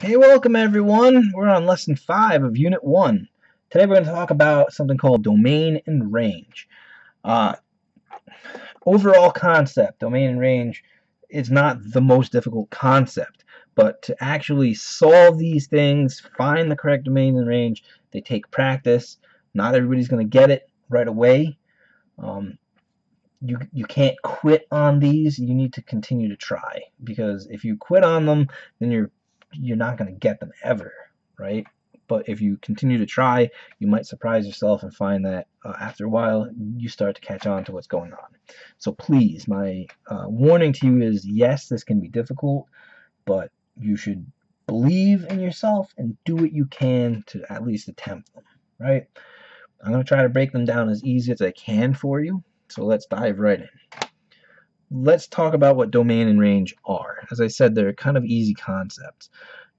Hey, welcome everyone. We're on lesson 5 of Unit 1. Today we're going to talk about something called domain and range. Uh, Overall concept, domain and range, is not the most difficult concept, but to actually solve these things, find the correct domain and range, they take practice. Not everybody's going to get it right away. You can't quit on these. You need to continue to try, because if you quit on them, then you're not going to get them ever, right? But if you continue to try, you might surprise yourself and find that after a while you start to catch on to what's going on. So please, my warning to you is, yes, this can be difficult, but you should believe in yourself and do what you can to at least attempt them, right? I'm going to try to break them down as easy as I can for you. So let's dive right in. Let's talk about what domain and range are. As I said, they're kind of easy concepts.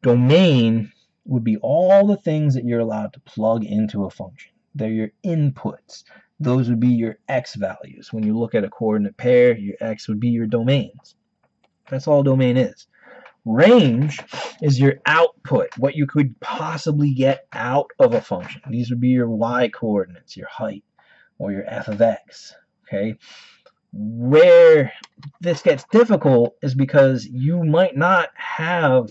Domain would be all the things that you're allowed to plug into a function. They're your inputs. Those would be your x values. When you look at a coordinate pair, your x would be your domains. That's all domain is. Range is your output, what you could possibly get out of a function. These would be your y coordinates, your height, or your f of x. Okay, where this gets difficult is because you might not have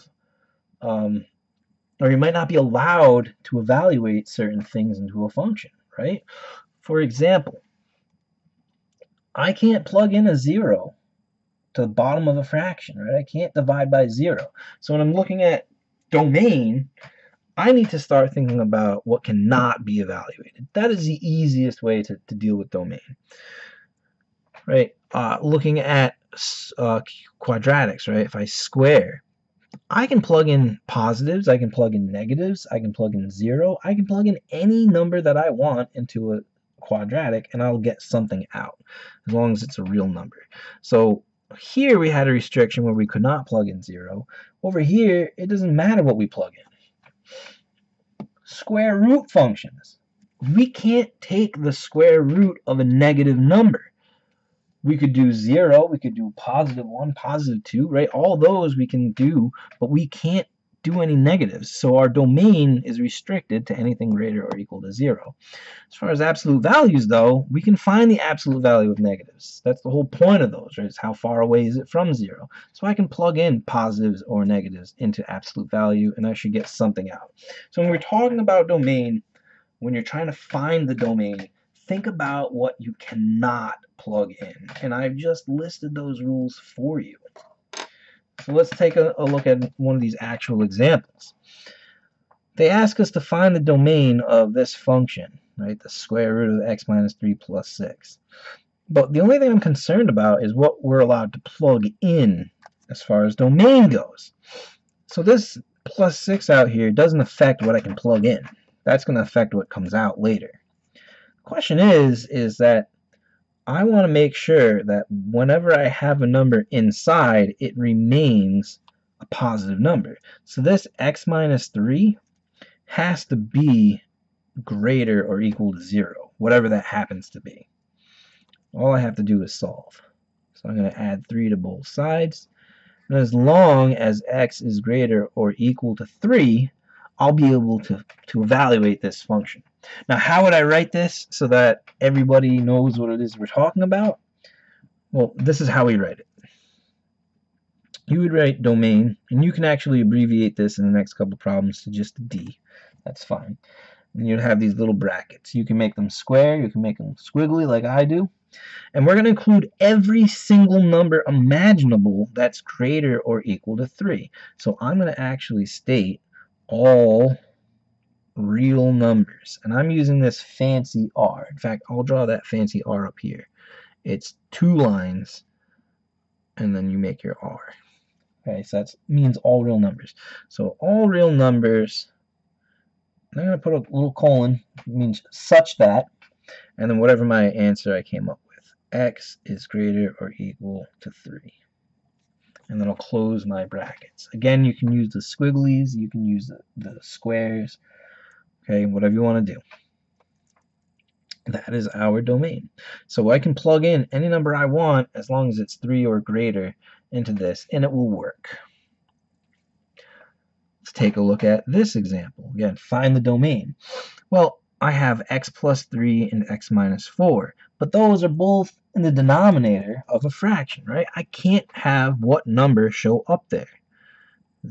or you might not be allowed to evaluate certain things into a function, right? For example, I can't plug in a 0 to the bottom of a fraction, right? I can't divide by 0. So when I'm looking at domain, I need to start thinking about what cannot be evaluated. That is the easiest way to deal with domain. Right, looking at quadratics, right? If I square, I can plug in positives, I can plug in negatives, I can plug in 0, I can plug in any number that I want into a quadratic and I'll get something out, as long as it's a real number. So here we had a restriction where we could not plug in 0. Over here, it doesn't matter what we plug in. Square root functions. We can't take the square root of a negative number. We could do 0, we could do positive 1, positive 2, right? All those we can do, but we can't do any negatives. So our domain is restricted to anything greater or equal to 0. As far as absolute values, though, we can find the absolute value of negatives. That's the whole point of those, right? It's how far away is it from 0. So I can plug in positives or negatives into absolute value, and I should get something out. So when we're talking about domain, when you're trying to find the domain, think about what you cannot plug in. And I've just listed those rules for you. So let's take a look at one of these actual examples. They ask us to find the domain of this function, right? The square root of x minus 3 plus 6. But the only thing I'm concerned about is what we're allowed to plug in as far as domain goes. So this plus 6 out here doesn't affect what I can plug in. That's going to affect what comes out later. Question is that I want to make sure that whenever I have a number inside, it remains a positive number. So this x minus 3 has to be greater or equal to 0, whatever that happens to be. All I have to do is solve. So I'm going to add 3 to both sides. And as long as x is greater or equal to 3, I'll be able to evaluate this function. Now, how would I write this so that everybody knows what it is we're talking about? Well, this is how we write it. You would write domain, and you can actually abbreviate this in the next couple problems to just D. That's fine. And you'd have these little brackets. You can make them square, you can make them squiggly like I do. And we're going to include every single number imaginable that's greater or equal to 3. So I'm going to actually state all real numbers, and I'm using this fancy R. In fact, I'll draw that fancy R up here. It's 2 lines and then you make your R. Okay, so that means all real numbers. So all real numbers, I'm going to put a little colon, it means such that, and then whatever my answer I came up with, x is greater or equal to 3. And then I'll close my brackets. Again, you can use the squigglies, you can use the squares, okay, whatever you want to do. That is our domain. So I can plug in any number I want as long as it's 3 or greater into this, and it will work. Let's take a look at this example. Again, find the domain. Well, I have x plus 3 and x minus 4, but those are both in the denominator of a fraction, right? I can't have what number show up there?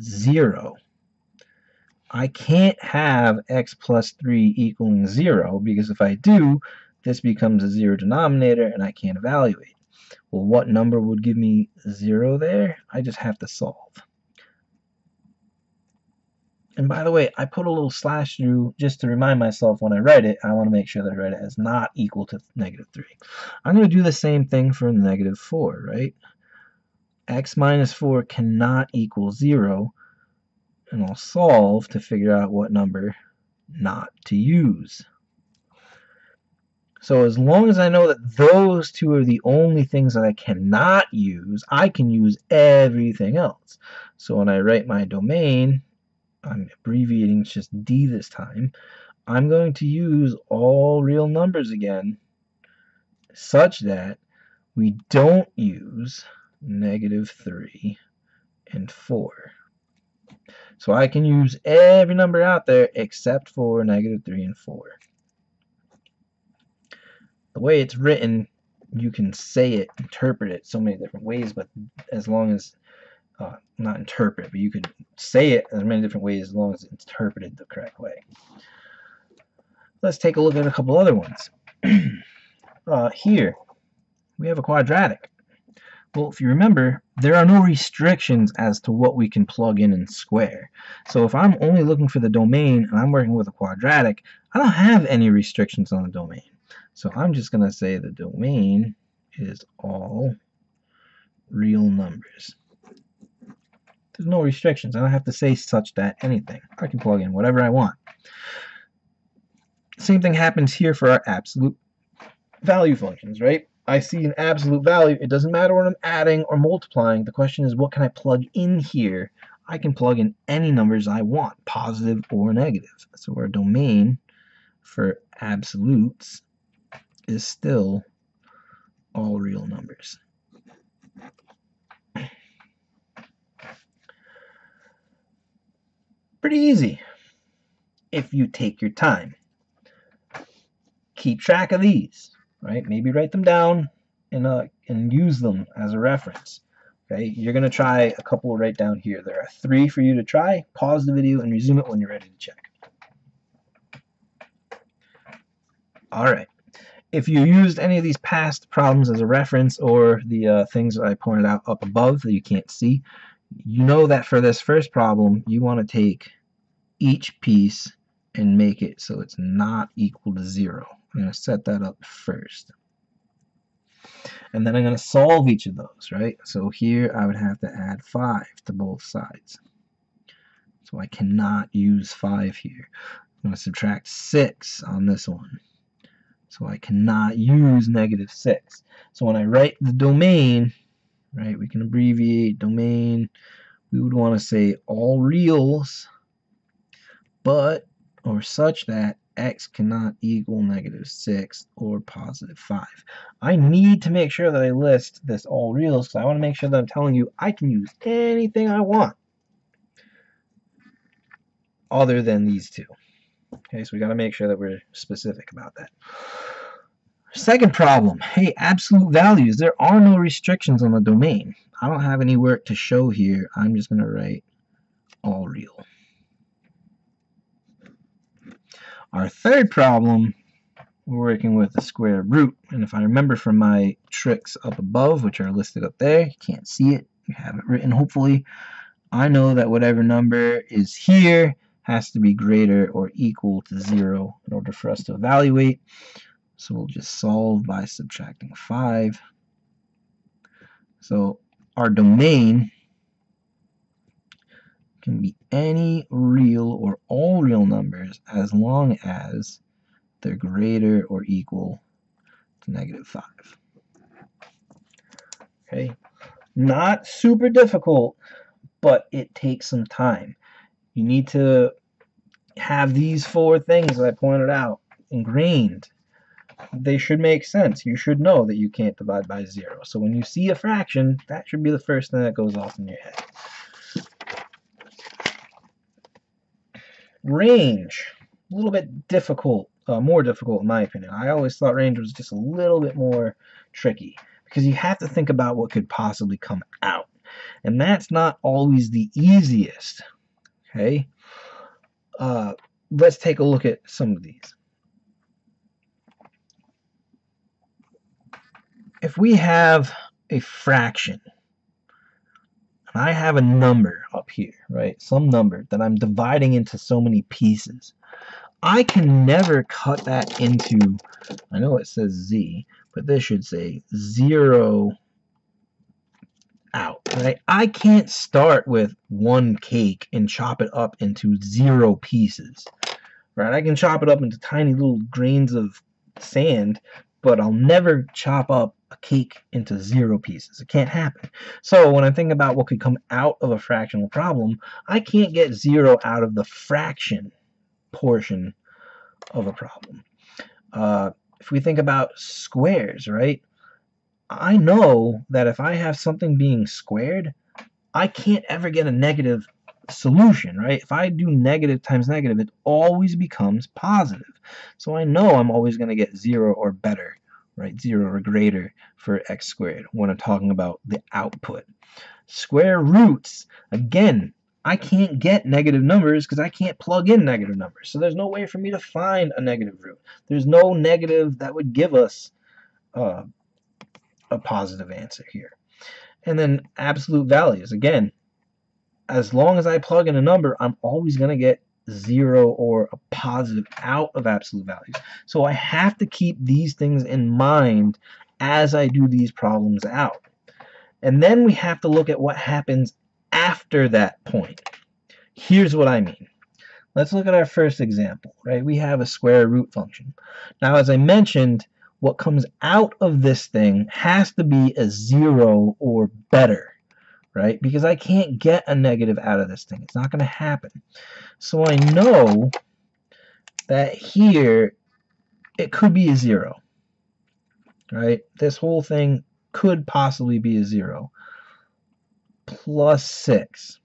0. I can't have x plus 3 equaling 0, because if I do, this becomes a 0 denominator and I can't evaluate. Well, what number would give me 0 there? I just have to solve. And by the way, I put a little slash through just to remind myself when I write it. I want to make sure that I write it as not equal to negative 3. I'm going to do the same thing for negative 4, right? X minus 4 cannot equal 0. And I'll solve to figure out what number not to use. So as long as I know that those two are the only things that I cannot use, I can use everything else. So when I write my domain, I'm abbreviating, it's just D this time, I'm going to use all real numbers again, such that we don't use negative 3 and 4. So I can use every number out there except for negative 3 and 4. The way it's written, you can say it, interpret it so many different ways, but as long as, not interpret, but you could say it as many different ways as long as it's interpreted the correct way. Let's take a look at a couple other ones. Here, we have a quadratic. Well, if you remember, there are no restrictions as to what we can plug in and square. So if I'm only looking for the domain and I'm working with a quadratic, I don't have any restrictions on the domain. So I'm just going to say the domain is all real numbers. There's no restrictions. I don't have to say such that anything. I can plug in whatever I want. Same thing happens here for our absolute value functions, right? I see an absolute value. It doesn't matter what I'm adding or multiplying. The question is, what can I plug in here? I can plug in any numbers I want, positive or negative. So our domain for absolutes is still all real numbers. Pretty easy if you take your time. Keep track of these, right? Maybe write them down and use them as a reference. Okay, you're going to try a couple right down here. There are 3 for you to try. Pause the video and resume it when you're ready to check. All right. If you used any of these past problems as a reference, or the things that I pointed out up above that you can't see, you know that for this first problem, you want to take each piece and make it so it's not equal to 0. I'm going to set that up first. And then I'm going to solve each of those, right? So here I would have to add 5 to both sides. So I cannot use 5 here. I'm going to subtract 6 on this one. So I cannot use negative 6. So when I write the domain, right, we can abbreviate domain. We would want to say all reals, but, or such that x cannot equal negative 6 or positive 5. I need to make sure that I list this all reals because I want to make sure that I'm telling you I can use anything I want other than these two. Okay, so we got to make sure that we're specific about that. Second problem, hey, absolute values. There are no restrictions on the domain. I don't have any work to show here. I'm just going to write all real. Our third problem, we're working with the square root. And if I remember from my tricks up above, which are listed up there, you can't see it, you have it written hopefully. I know that whatever number is here has to be greater or equal to 0 in order for us to evaluate. So we'll just solve by subtracting 5. So our domain can be any real or all real numbers as long as they're greater or equal to negative 5. Okay, not super difficult, but it takes some time. You need to have these 4 things that I pointed out ingrained. They should make sense. You should know that you can't divide by 0. So when you see a fraction, that should be the first thing that goes off in your head. Range, a little bit difficult, more difficult in my opinion. I always thought range was just a little bit more tricky because you have to think about what could possibly come out. And that's not always the easiest, okay? Let's take a look at some of these. If we have a fraction, and I have a number up here, right? Some number that I'm dividing into so many pieces. I can never cut that into, I know it says z, but this should say 0 out, right? I can't start with one cake and chop it up into 0 pieces, right? I can chop it up into tiny little grains of sand, but I'll never chop up a cake into 0 pieces. It can't happen. So when I think about what could come out of a fractional problem, I can't get 0 out of the fraction portion of a problem. If we think about squares, right? I know that if I have something being squared, I can't ever get a negative solution, right? If I do negative times negative, it always becomes positive. So I know I'm always going to get 0 or better, right? 0 or greater for x squared when I'm talking about the output. Square roots, again, I can't get negative numbers because I can't plug in negative numbers. So there's no way for me to find a negative root. There's no negative that would give us a positive answer here. And then absolute values. Again, as long as I plug in a number, I'm always going to get 0 or a positive out of absolute values. So I have to keep these things in mind as I do these problems out. And then we have to look at what happens after that point. Here's what I mean. Let's look at our first example, right? We have a square root function. Now, as I mentioned, what comes out of this thing has to be a 0 or better, right? Because I can't get a negative out of this thing. It's not going to happen. So I know that here it could be a 0, right? This whole thing could possibly be a 0 plus 6.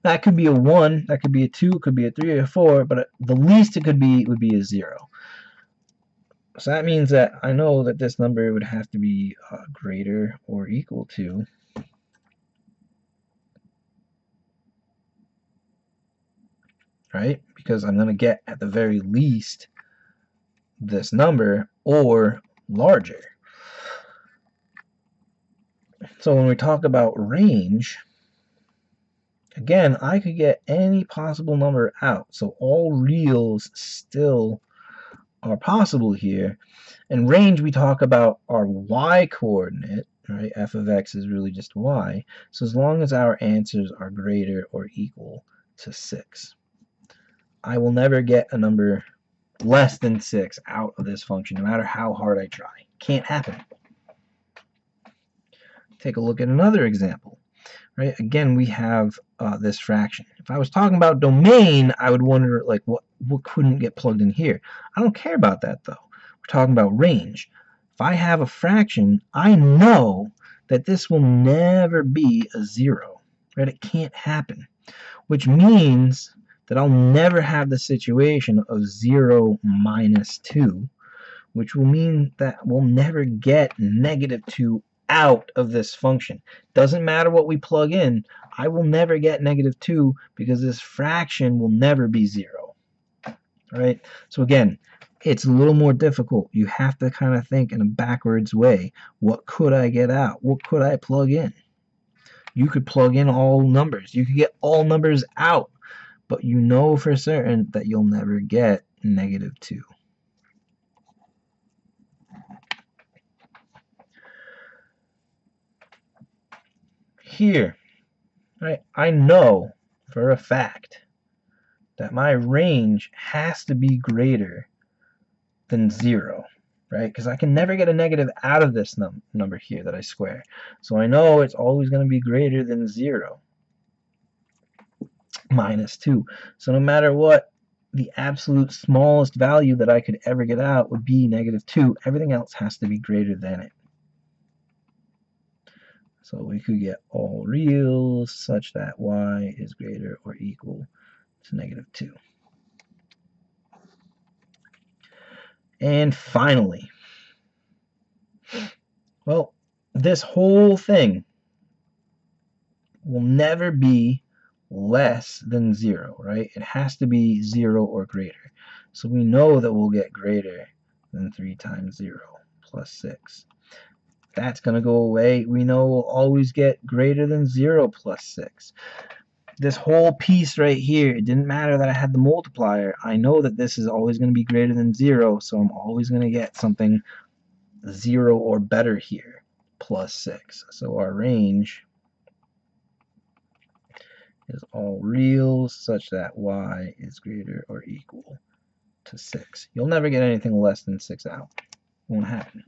That could be a 1, that could be a 2, it could be a 3 or a 4, but the least it could be would be a 0. So that means that I know that this number would have to be greater or equal to right? Because I'm going to get at the very least this number or larger. So when we talk about range, again, I could get any possible number out. So all reals still are possible here. And range, we talk about our y coordinate, right? F of x is really just y. So as long as our answers are greater or equal to 6. I will never get a number less than 6 out of this function, no matter how hard I try. Can't happen. Take a look at another example. Right? Again, we have this fraction. If I was talking about domain, I would wonder like what couldn't get plugged in here. I don't care about that though. We're talking about range. If I have a fraction, I know that this will never be a 0. Right? It can't happen. Which means that I'll never have the situation of 0 minus 2, which will mean that we'll never get negative 2 out of this function. Doesn't matter what we plug in, I will never get negative 2 because this fraction will never be 0. Right? So again, it's a little more difficult. You have to kind of think in a backwards way. What could I get out? What could I plug in? You could plug in all numbers. You could get all numbers out. But you know for certain that you'll never get negative 2. Here, right, I know for a fact that my range has to be greater than 0, right? Because I can never get a negative out of this number here that I square. So I know it's always going to be greater than 0 minus 2. So no matter what, the absolute smallest value that I could ever get out would be negative 2. Everything else has to be greater than it. So we could get all reals such that y is greater or equal to negative 2. And finally, well, this whole thing will never be less than 0, right? It has to be 0 or greater. So we know that we'll get greater than 3 times 0 plus 6. That's going to go away. We know we'll always get greater than 0 plus 6. This whole piece right here, it didn't matter that I had the multiplier. I know that this is always going to be greater than 0, so I'm always going to get something 0 or better here, plus 6. So our range is all real such that y is greater or equal to 6. You'll never get anything less than 6 out. Won't happen.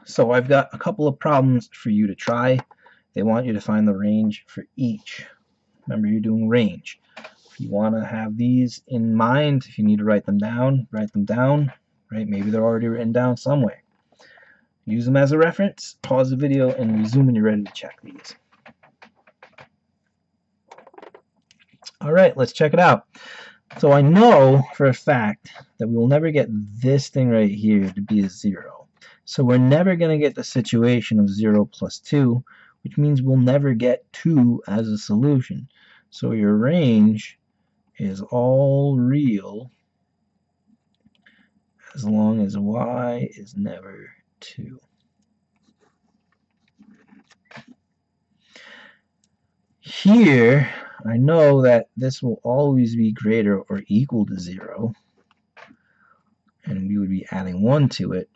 So I've got a couple of problems for you to try. They want you to find the range for each. Remember, you're doing range. If you want to have these in mind, if you need to write them down, right? Maybe they're already written down somewhere. Use them as a reference, pause the video, and resume when you're ready to check these. All right, let's check it out. So I know for a fact that we will never get this thing right here to be a 0. So we're never going to get the situation of 0 plus 2, which means we'll never get 2 as a solution. So your range is all real as long as y is never 2. Here, I know that this will always be greater or equal to 0, and we would be adding 1 to it,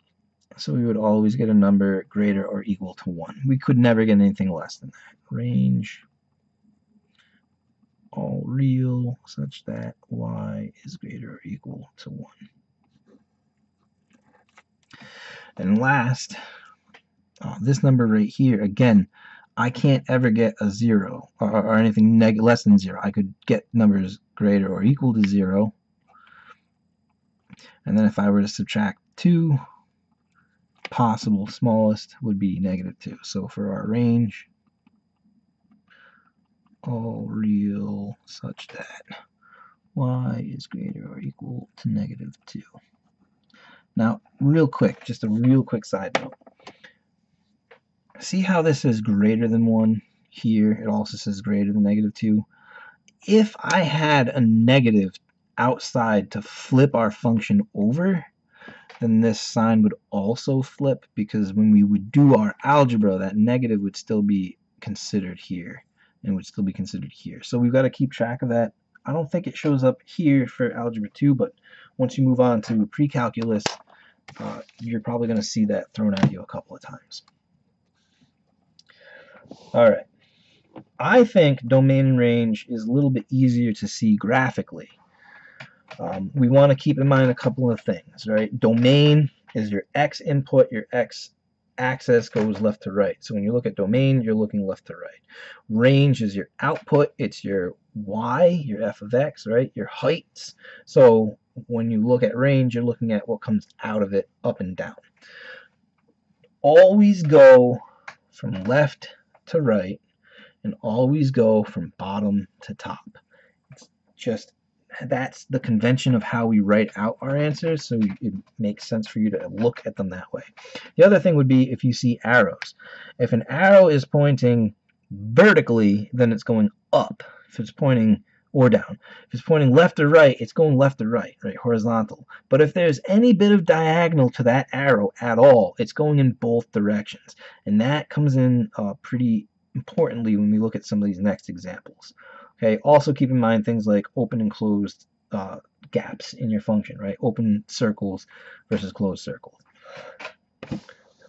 so we would always get a number greater or equal to 1. We could never get anything less than that. Range, all real, such that y is greater or equal to 1. And last, this number right here, again, I can't ever get a 0 or anything less than 0. I could get numbers greater or equal to 0. And then if I were to subtract 2, possible smallest would be -2. So for our range, all real such that y is greater or equal to -2. Now, real quick, just a real quick side note. See how this is greater than 1 here? It also says greater than -2. If I had a negative outside to flip our function over, then this sign would also flip, because when we would do our algebra, that negative would still be considered here and would still be considered here. So we've got to keep track of that. I don't think it shows up here for Algebra 2, but once you move on to pre-calculus, you're probably going to see that thrown at you a couple of times. All right. I think domain and range is a little bit easier to see graphically. We want to keep in mind a couple of things, right? Domain is your x input, your x axis goes left to right. So when you look at domain, you're looking left to right. Range is your output, it's your y, your f of x, right? Your heights. So when you look at range, you're looking at what comes out of it, up and down. Always go from left to right, and always go from bottom to top. It's just, that's the convention of how we write out our answers, so it makes sense for you to look at them that way. The other thing would be if you see arrows. If an arrow is pointing vertically, then it's going up. If it's pointing, or down. If it's pointing left or right, it's going left or right, right, horizontal. But if there's any bit of diagonal to that arrow at all, it's going in both directions. And that comes in pretty importantly when we look at some of these next examples. Okay, also keep in mind things like open and closed gaps in your function, right? Open circles versus closed circles.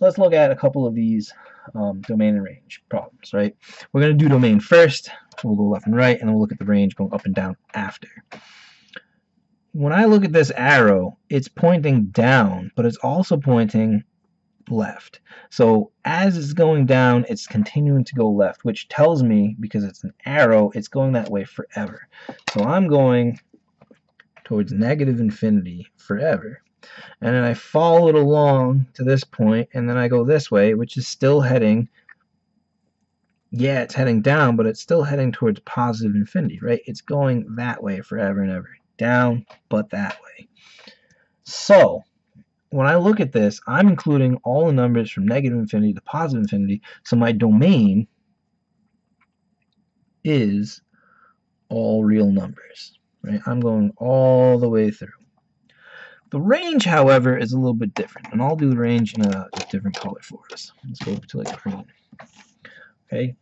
Let's look at a couple of these domain and range problems, right? We're going to do domain first, so we'll go left and right, and then we'll look at the range going up and down after. When I look at this arrow, it's pointing down, but it's also pointing left. So as it's going down, it's continuing to go left, which tells me, because it's an arrow, it's going that way forever. So I'm going towards -infinity forever. And then I follow it along to this point, and then I go this way, which is still heading, yeah, it's heading down, but it's still heading towards positive infinity, right? It's going that way forever and ever. Down, but that way. So when I look at this, I'm including all the numbers from negative infinity to positive infinity, so my domain is all real numbers, right? I'm going all the way through. The range, however, is a little bit different, and I'll do the range in a different color for us. Let's go to like green. Okay.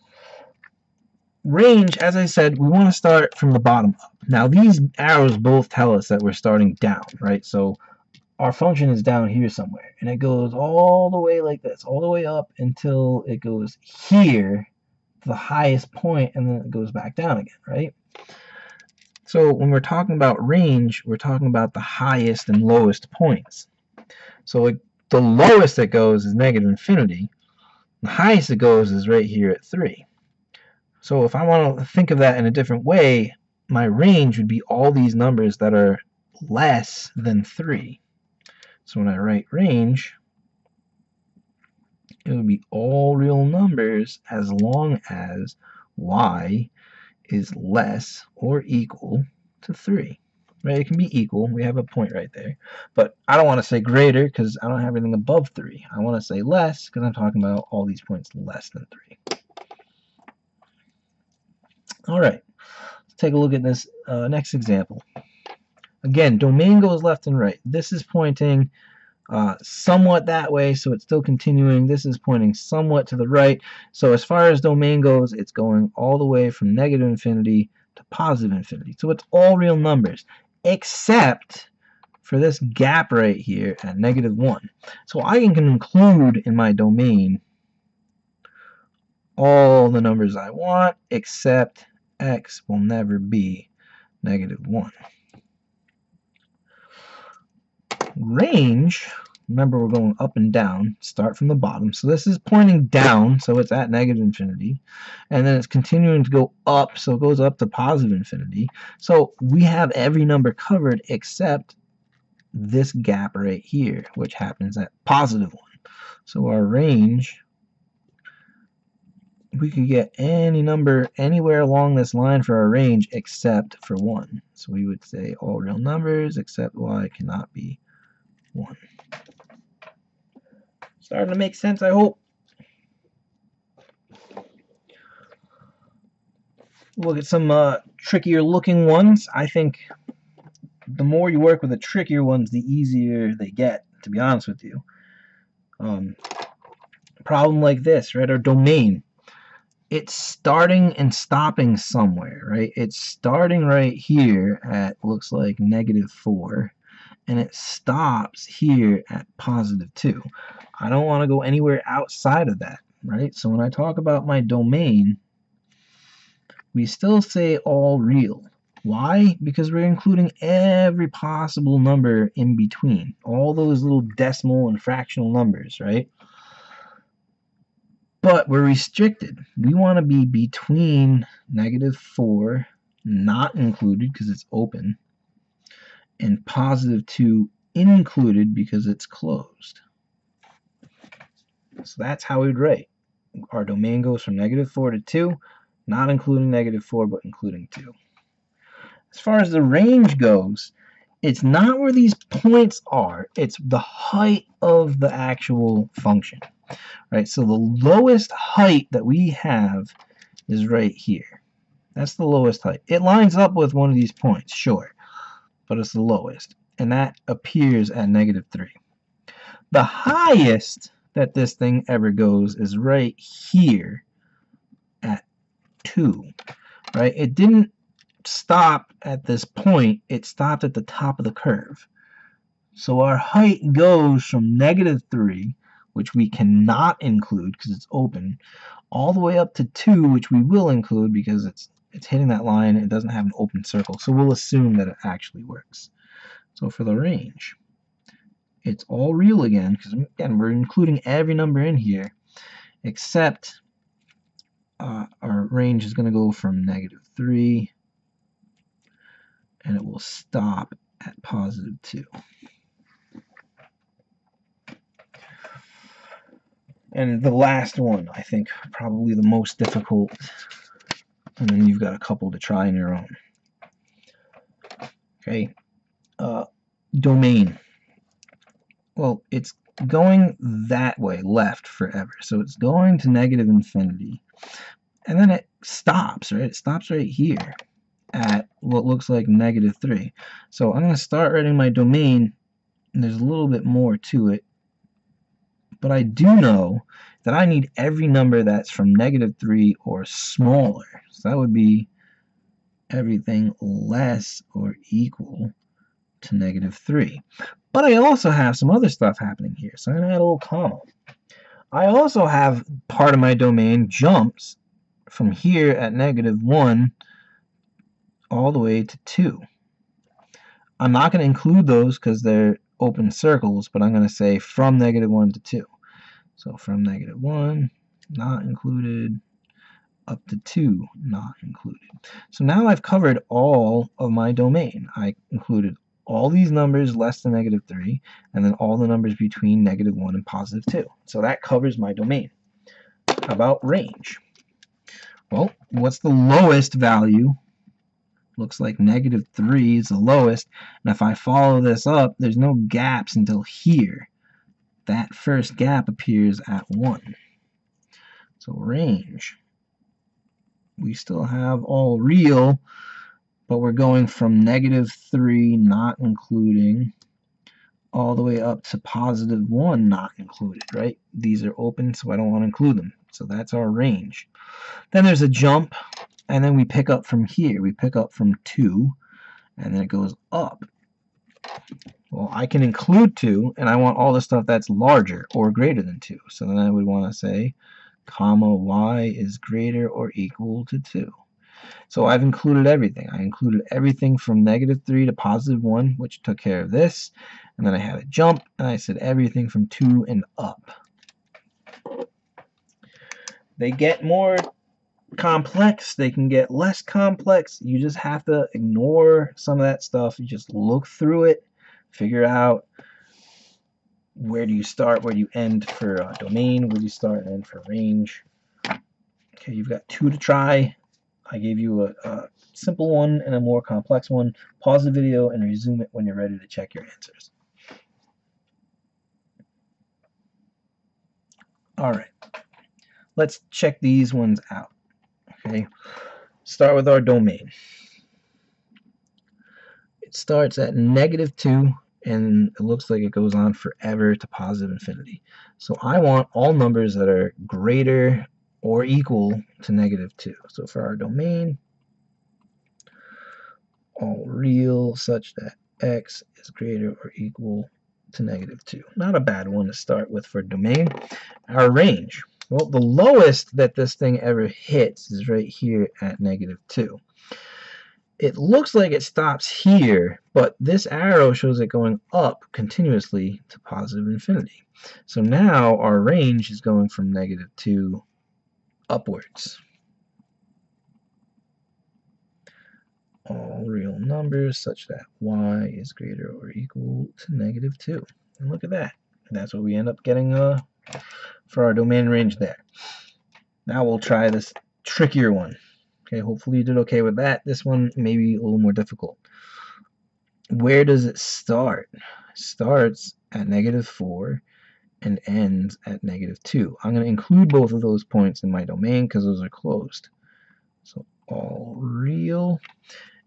Range, as I said, we want to start from the bottom up. Now, these arrows both tell us that we're starting down, right? So our function is down here somewhere, and it goes all the way like this, all the way up until it goes here to the highest point, and then it goes back down again, right? So when we're talking about range, we're talking about the highest and lowest points. So like the lowest it goes is negative infinity. The highest it goes is right here at 3. So if I want to think of that in a different way, my range would be all these numbers that are less than 3. So when I write range, it would be all real numbers as long as y is less or equal to 3. Right? It can be equal. We have a point right there. But I don't want to say greater because I don't have anything above 3. I want to say less because I'm talking about all these points less than 3. All right. Let's take a look at this next example. Again, domain goes left and right. This is pointing somewhat that way, so it's still continuing. This is pointing somewhat to the right. So as far as domain goes, it's going all the way from negative infinity to positive infinity. So it's all real numbers, except for this gap right here at negative 1. So I can include in my domain all the numbers I want, except x will never be negative 1. Range, remember we're going up and down, start from the bottom. So this is pointing down, so it's at negative infinity. And then it's continuing to go up, so it goes up to positive infinity. So we have every number covered except this gap right here, which happens at positive 1. So our range, we could get any number anywhere along this line for our range except for 1. So we would say all real numbers except y cannot be 1. Starting to make sense, I hope. Look at some trickier looking ones. I think the more you work with the trickier ones, the easier they get, to be honest with you. Problem like this, right? Our domain. It's starting and stopping somewhere, right? It's starting right here at, looks like, negative 4. And it stops here at positive 2. I don't want to go anywhere outside of that, right? So when I talk about my domain, we still say all real. Why? Because we're including every possible number in between. All those little decimal and fractional numbers, right? But we're restricted. We want to be between negative 4, not included because it's open, and positive 2 included because it's closed. So that's how we'd write. Our domain goes from negative 4 to 2, not including negative 4, but including 2. As far as the range goes, it's not where these points are, it's the height of the actual function. Right? So the lowest height that we have is right here. That's the lowest height. It lines up with one of these points, sure, but it's the lowest, and that appears at negative 3. The highest that this thing ever goes is right here at 2. Right? It didn't stop at this point, it stopped at the top of the curve. So our height goes from negative 3, which we cannot include because it's open, all the way up to 2, which we will include because it's hitting that line and it doesn't have an open circle. So we'll assume that it actually works. So for the range, it's all real again because, again, we're including every number in here except our range is going to go from negative 3 and it will stop at positive 2. And the last one, I think, probably the most difficult, and then you've got a couple to try on your own. Okay, domain. well, it's going that way, left forever. So it's going to negative infinity. And then it stops, right? It stops right here at what looks like -3. So I'm going to start writing my domain, and there's a little bit more to it. But I do know that I need every number that's from -3 or smaller. So that would be everything less or equal to -3. But I also have some other stuff happening here. So I'm going to add a little comma. I also have part of my domain jumps from here at -1 all the way to 2. I'm not going to include those because they're open circles, but I'm going to say from -1 to 2. So from -1, not included, up to 2, not included. So now I've covered all of my domain. I included all these numbers less than -3, and then all the numbers between -1 and +2. So that covers my domain. How about range? Well, what's the lowest value? Looks like -3 is the lowest. And if I follow this up, there's no gaps until here. That first gap appears at 1. So range. We still have all real, but we're going from -3, not including, all the way up to +1, not included, right? These are open, so I don't want to include them. So that's our range. Then there's a jump, and then we pick up from here. We pick up from 2, and then it goes up. Well, I can include 2, and I want all the stuff that's larger or greater than 2. So then I would want to say, comma, y is greater or equal to 2. So I've included everything. I included everything from -3 to +1, which took care of this. And then I had a jump, and I said everything from 2 and up. They get more complex, they can get less complex. You just have to ignore some of that stuff. You just look through it, figure out where do you start, where do you end for domain, where do you start and end for range. Okay, you've got 2 to try. I gave you a simple one and a more complex one. Pause the video and resume it when you're ready to check your answers. All right, let's check these ones out. Okay, start with our domain. It starts at -2, and it looks like it goes on forever to +infinity. So I want all numbers that are greater or equal to -2. So for our domain, all real such that x is greater or equal to -2. Not a bad one to start with for domain. Our range. Well, the lowest that this thing ever hits is right here at -2. It looks like it stops here, but this arrow shows it going up continuously to +infinity. So now our range is going from -2 upwards. All real numbers such that y is greater or equal to -2. And look at that. That's what we end up getting for our domain range there. Now we'll try this trickier one. Okay, hopefully you did okay with that. This one may be a little more difficult. Where does it start? It starts at -4 and ends at -2. I'm going to include both of those points in my domain because those are closed. So all real.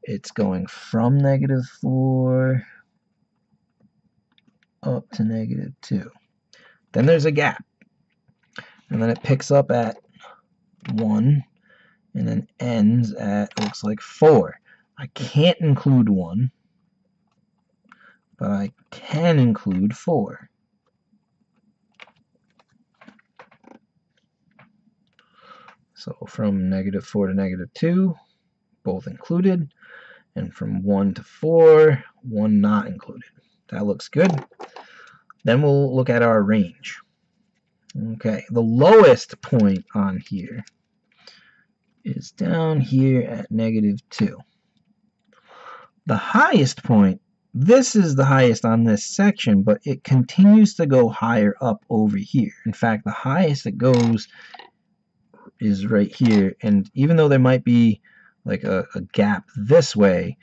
It's going from -4 up to -2. Then there's a gap. And then it picks up at 1 and then ends at, looks like 4. I can't include 1, but I can include 4. So from -4 to -2, both included. And from 1 to 4, 1 not included. That looks good. Then we'll look at our range. Okay, the lowest point on here is down here at -2. The highest point, this is the highest on this section, but it continues to go higher up over here. In fact, the highest it goes is right here. And even though there might be like a gap this way,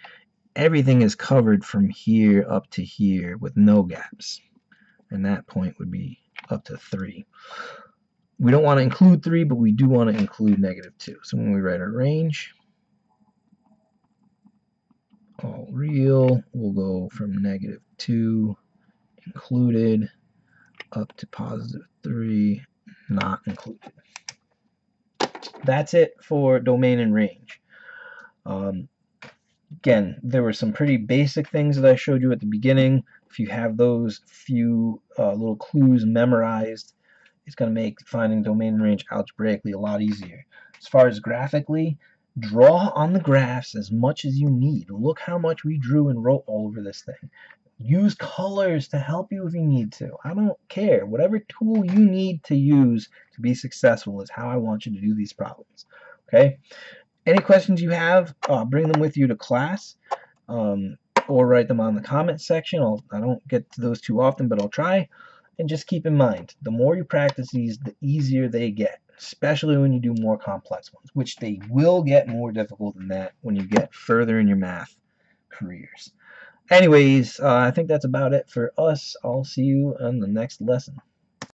everything is covered from here up to here with no gaps. and that point would be up to 3. We don't want to include 3, but we do want to include -2. So when we write our range, all real, we'll go from -2 included up to +3 not included. That's it for domain and range. Again, there were some pretty basic things that I showed you at the beginning. If you have those few little clues memorized, it's going to make finding domain and range algebraically a lot easier. As far as graphically, draw on the graphs as much as you need. Look how much we drew and wrote all over this thing. Use colors to help you if you need to. I don't care. Whatever tool you need to use to be successful is how I want you to do these problems. Okay? Any questions you have, bring them with you to class, or write them on the comment section. I don't get to those too often, but I'll try. And just keep in mind, the more you practice these, the easier they get, especially when you do more complex ones, which they will get more difficult than that when you get further in your math careers. Anyways, I think that's about it for us. I'll see you on the next lesson.